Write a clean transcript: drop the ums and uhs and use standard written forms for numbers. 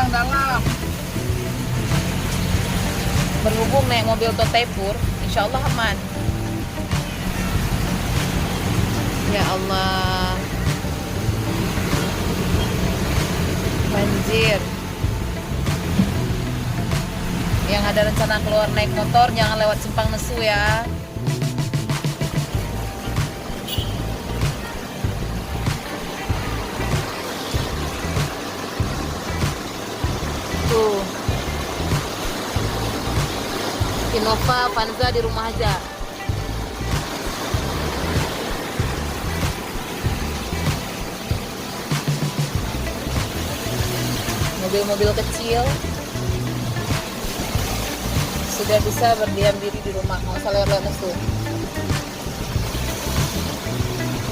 Bang, dalam. Berhubung naik mobil Totepur, insya Allah aman. Ya Allah, banjir. Yang ada rencana keluar naik motor jangan lewat Simpang Nesu ya. Tuh, Innova, Vanza di rumah aja. Mobil-mobil kecil sudah bisa berdiam diri di rumah, nggak usah lewat-lewat Nesu.